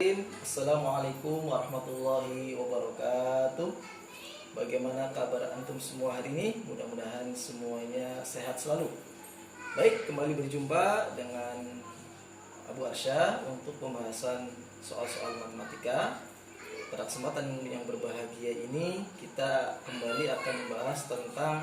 Assalamualaikum warahmatullahi wabarakatuh. Bagaimana kabar antum semua hari ini? Mudah-mudahan semuanya sehat selalu. Baik, kembali berjumpa dengan Abu Arsya untuk pembahasan soal-soal matematika. Pada kesempatan yang berbahagia ini, kita kembali akan membahas tentang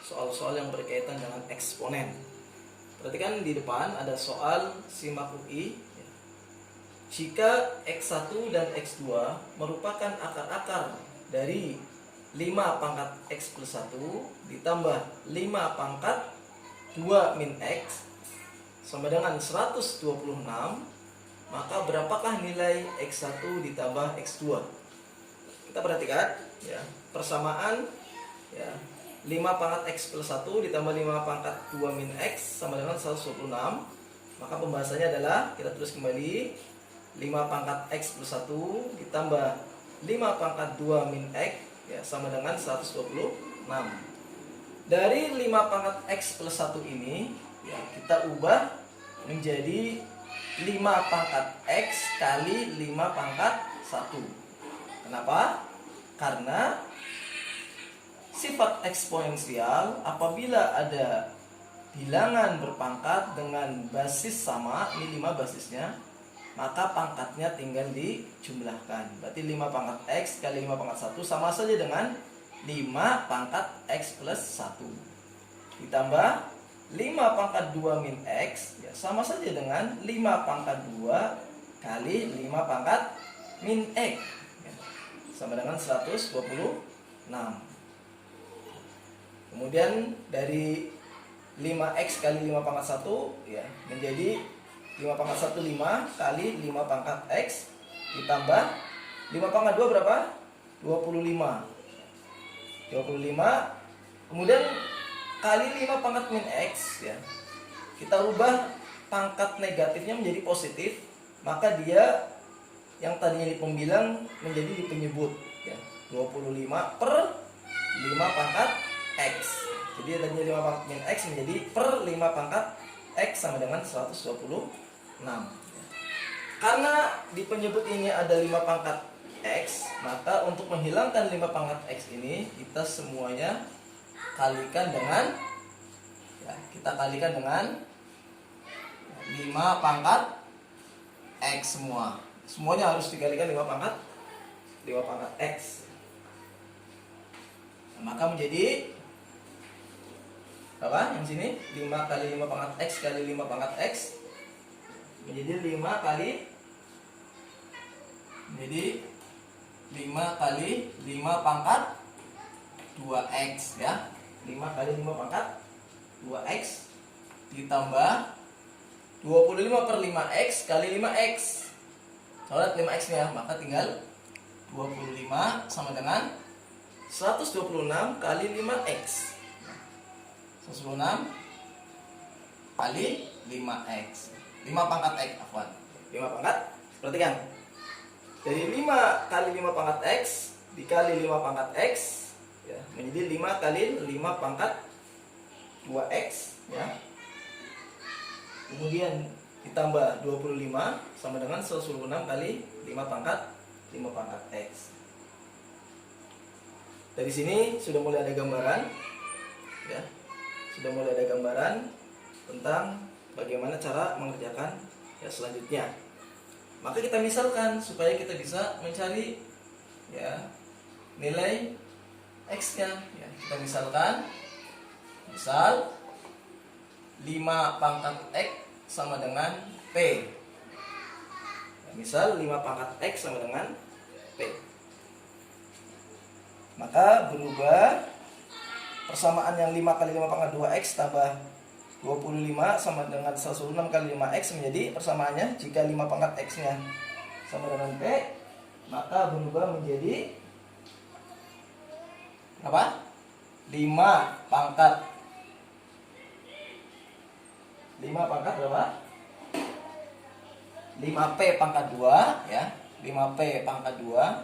soal-soal yang berkaitan dengan eksponen. Perhatikan di depan ada soal simak UI. Jika X1 dan X2 merupakan akar-akar dari 5 pangkat X plus 1 ditambah 5 pangkat 2 min X sama dengan 126, maka berapakah nilai X1 ditambah X2? Kita perhatikan ya, persamaan ya, 5 pangkat X plus 1 ditambah 5 pangkat 2 min X sama dengan 126. Maka pembahasannya adalah, kita tulis kembali, 5 pangkat X plus 1 ditambah 5 pangkat 2 min X ya, sama dengan 126. Dari 5 pangkat X plus 1 ini ya, kita ubah menjadi 5 pangkat X kali 5 pangkat 1. Kenapa? Karena sifat eksponensial apabila ada bilangan berpangkat dengan basis sama, ini 5 basisnya, maka pangkatnya tinggal dijumlahkan. Berarti 5 pangkat X kali 5 pangkat 1 sama saja dengan 5 pangkat X plus 1. Ditambah 5 pangkat 2 min X ya, sama saja dengan 5 pangkat 2 kali 5 pangkat min X ya, sama dengan 126. Kemudian dari 5X kali 5 pangkat 1 ya, menjadi 5 pangkat 1 5 kali 5 pangkat X ditambah 5 pangkat 2 berapa? 25. Kemudian kali 5 pangkat min X ya. Kita ubah pangkat negatifnya menjadi positif, maka dia yang tadinya di pembilang menjadi di penyebut ya. 25 per 5 pangkat X. Jadi tadinya 5 pangkat min X menjadi per 5 pangkat X sama dengan 126. Karena di penyebut ini ada 5 pangkat X, maka untuk menghilangkan 5 pangkat X ini kita semuanya kalikan dengan ya, kita kalikan dengan 5 pangkat X semua. Semuanya harus dikalikan 5 pangkat X. Nah, maka menjadi apa? Yang sini 5 kali 5 pangkat X kali 5 pangkat X menjadi 5 kali 5 pangkat 2X ya. 5 kali 5 pangkat 2X ditambah 25 per 5X kali 5X. Coret 5X nya, maka tinggal 25 sama dengan 126 kali 5X. 126 kali 5X. 5 pangkat X, afwan. 5 pangkat. Perhatikan. Dari 5 kali 5 pangkat X dikali 5 pangkat X ya, menjadi 5 kali 5 pangkat 2X ya. Kemudian ditambah 25 sama dengan 126 kali 5 pangkat X. Dari sini sudah mulai ada gambaran ya. Sudah mulai ada gambaran tentang bagaimana cara mengerjakan ya selanjutnya. Maka kita misalkan supaya kita bisa mencari ya nilai X-nya ya. Kita misalkan misal 5 pangkat X sama dengan P ya, misal 5 pangkat X sama dengan P, maka berubah persamaan yang 5 kali 5 pangkat 2X tambah 25 sama dengan 126 kali 5X menjadi persamaannya, jika 5 pangkat X-nya sama dengan P, maka berubah menjadi apa? 5 pangkat berapa? 5P pangkat 2 ya. 5P pangkat 2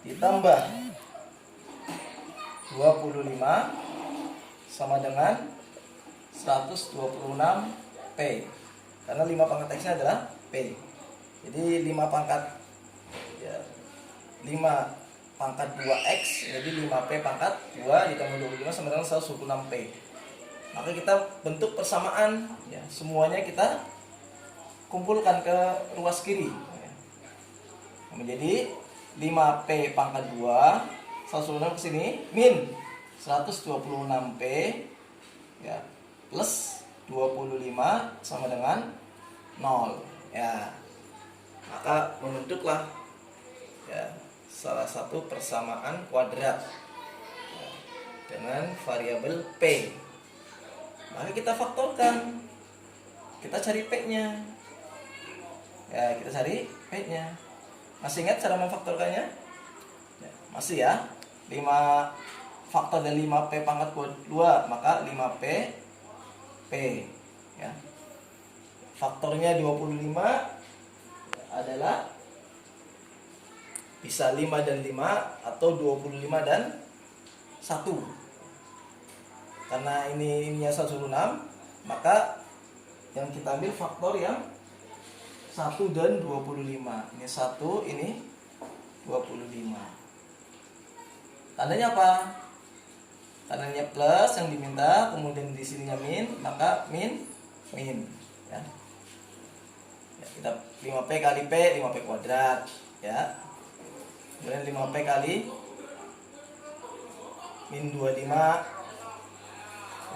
ditambah 25 sama dengan 126P. Karena 5 pangkat X-nya adalah P. Jadi 5 pangkat ya, 5 pangkat 2x, jadi 5p pangkat 2 ditambah 25 sama dengan 126p. Maka kita bentuk persamaan ya, semuanya kita kumpulkan ke ruas kiri ya. Menjadi 5p pangkat 2 126 ke sini min 126p ya, plus 25 sama dengan 0 ya. Maka membentuklah ya salah satu persamaan kuadrat ya, dengan variabel p. Maka kita faktorkan, kita cari p-nya ya, kita cari p-nya. Masih ingat cara memfaktorkannya ya, masih ya. 5 faktor dari 5p pangkat 2 maka 5p p ya. Faktornya 25 adalah bisa 5 dan 5 atau 25 dan 1. Karena ininya 126, maka yang kita ambil faktor yang 1 dan 25. Ini 1, ini 25. Tandanya apa? Tandanya plus yang diminta, kemudian di sininya min, maka min ya. Kita 5p kali p, 5p kuadrat ya. Kemudian 5p kali min 25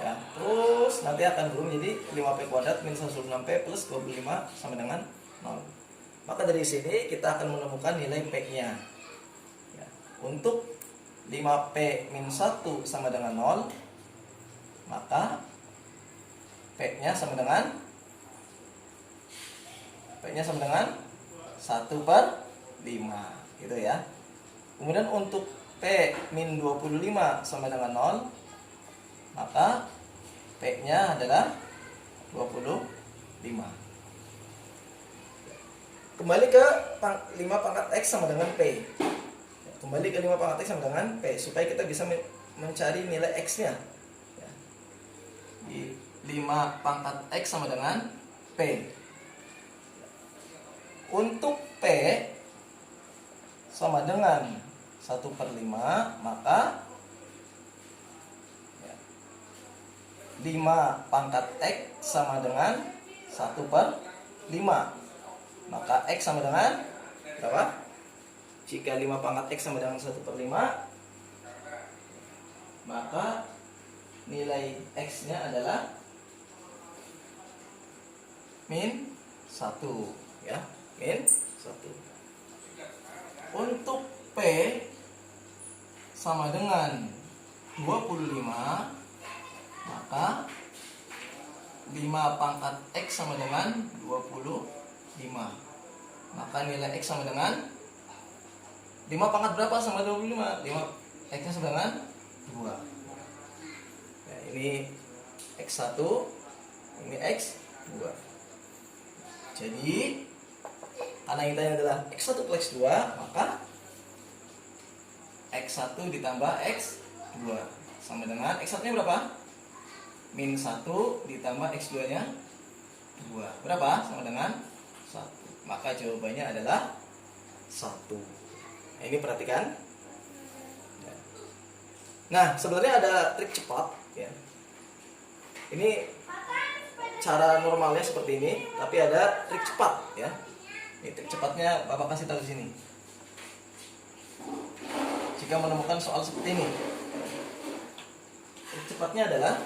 ya. Terus nanti akan berubah menjadi 5p kuadrat min 126p plus 25 sama dengan 0. Maka dari sini kita akan menemukan nilai p-nya ya. Untuk 5p min 1 sama dengan 0, maka p-nya sama dengan 1/5 gitu ya. Kemudian untuk p min 25 sama dengan 0, maka p-nya adalah 25. Kembali ke 5 pangkat x sama dengan p. Kembali ke 5 pangkat x sama dengan p supaya kita bisa mencari nilai x-nya. 5 pangkat x sama dengan p. Untuk p sama dengan 1/5, maka 5 pangkat x sama dengan 1/5. Maka x sama dengan berapa? Jika 5 pangkat x sama dengan 1/5, maka nilai x-nya adalah min 1 ya, min 1. Untuk p sama dengan 25, maka 5 pangkat x sama dengan 25. Maka nilai x sama dengan 5 pangkat berapa sama 25? 5 x-nya sama dengan 2. Ya, ini x1, ini x2. Jadi karena intanya adalah x1 plus x2, maka x1 ditambah x2 sama dengan x1-nya berapa? Min 1 ditambah x2 nya 2. Berapa? Sama dengan 1. Maka jawabannya adalah 1. Nah, ini perhatikan. Nah, sebenarnya ada trik cepat ya. Ini cara normalnya seperti ini, tapi ada trik cepat ya. Ini trik cepatnya Bapak kasih tahu di sini. Jika menemukan soal seperti ini, trik cepatnya adalah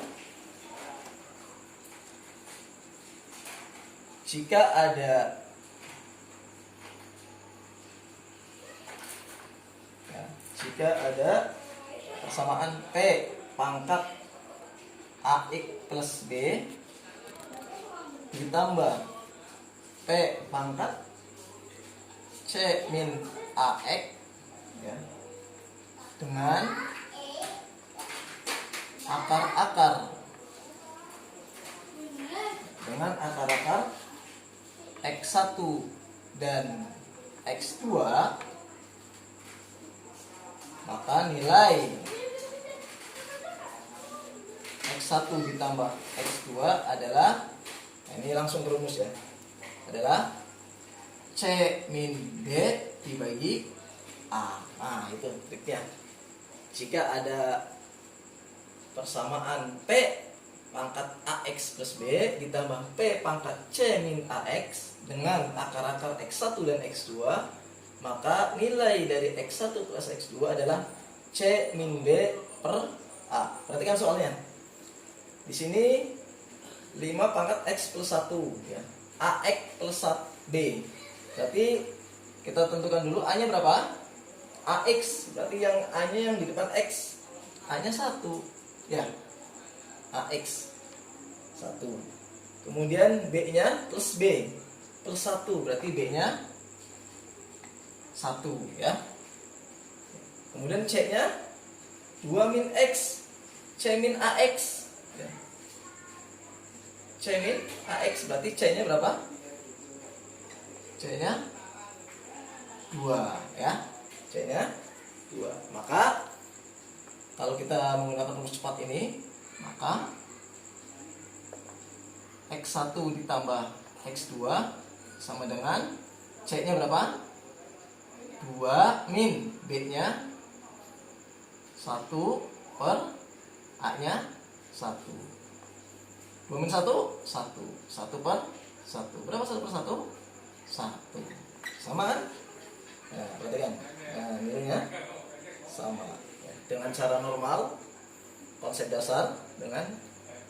jika ada persamaan P pangkat AX plus B ditambah P pangkat C min AX ya, dengan akar-akar X1 dan X2, maka nilai X1 ditambah X2 adalah, nah ini langsung rumus ya, adalah C C min B dibagi A. Nah, itu triknya. Jika ada persamaan P pangkat AX plus B ditambah P pangkat C min AX dengan akar-akar X1 dan X2, maka nilai dari X1 plus X2 adalah C min B per A. Perhatikan soalnya. Di sini 5 pangkat X plus 1 ya. AX plus B. Berarti kita tentukan dulu A-nya berapa? AX. Berarti yang A-nya yang di depan X. A-nya 1 ya. AX 1. Kemudian B-nya plus B plus 1, berarti B-nya 1 ya. Kemudian C-nya 2 min X, C min AX ya. C min AX berarti C-nya berapa? C-nya 2 ya. C-nya 2. Maka kalau kita menggunakan rumus cepat ini, maka X1 ditambah X2 sama dengan C-nya berapa? 2 min B-nya 1 per A-nya 1. 2 min 1, 1. 1 per 1. Berapa 1 per 1? 1. Sama kan? Nah, perhatikan. Nah, nilainya sama. Dengan cara normal, konsep dasar dengan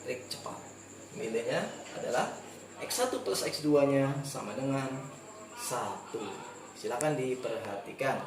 trik cepat. Nilainya adalah X1 plus X2 nya sama dengan 1. Silakan diperhatikan.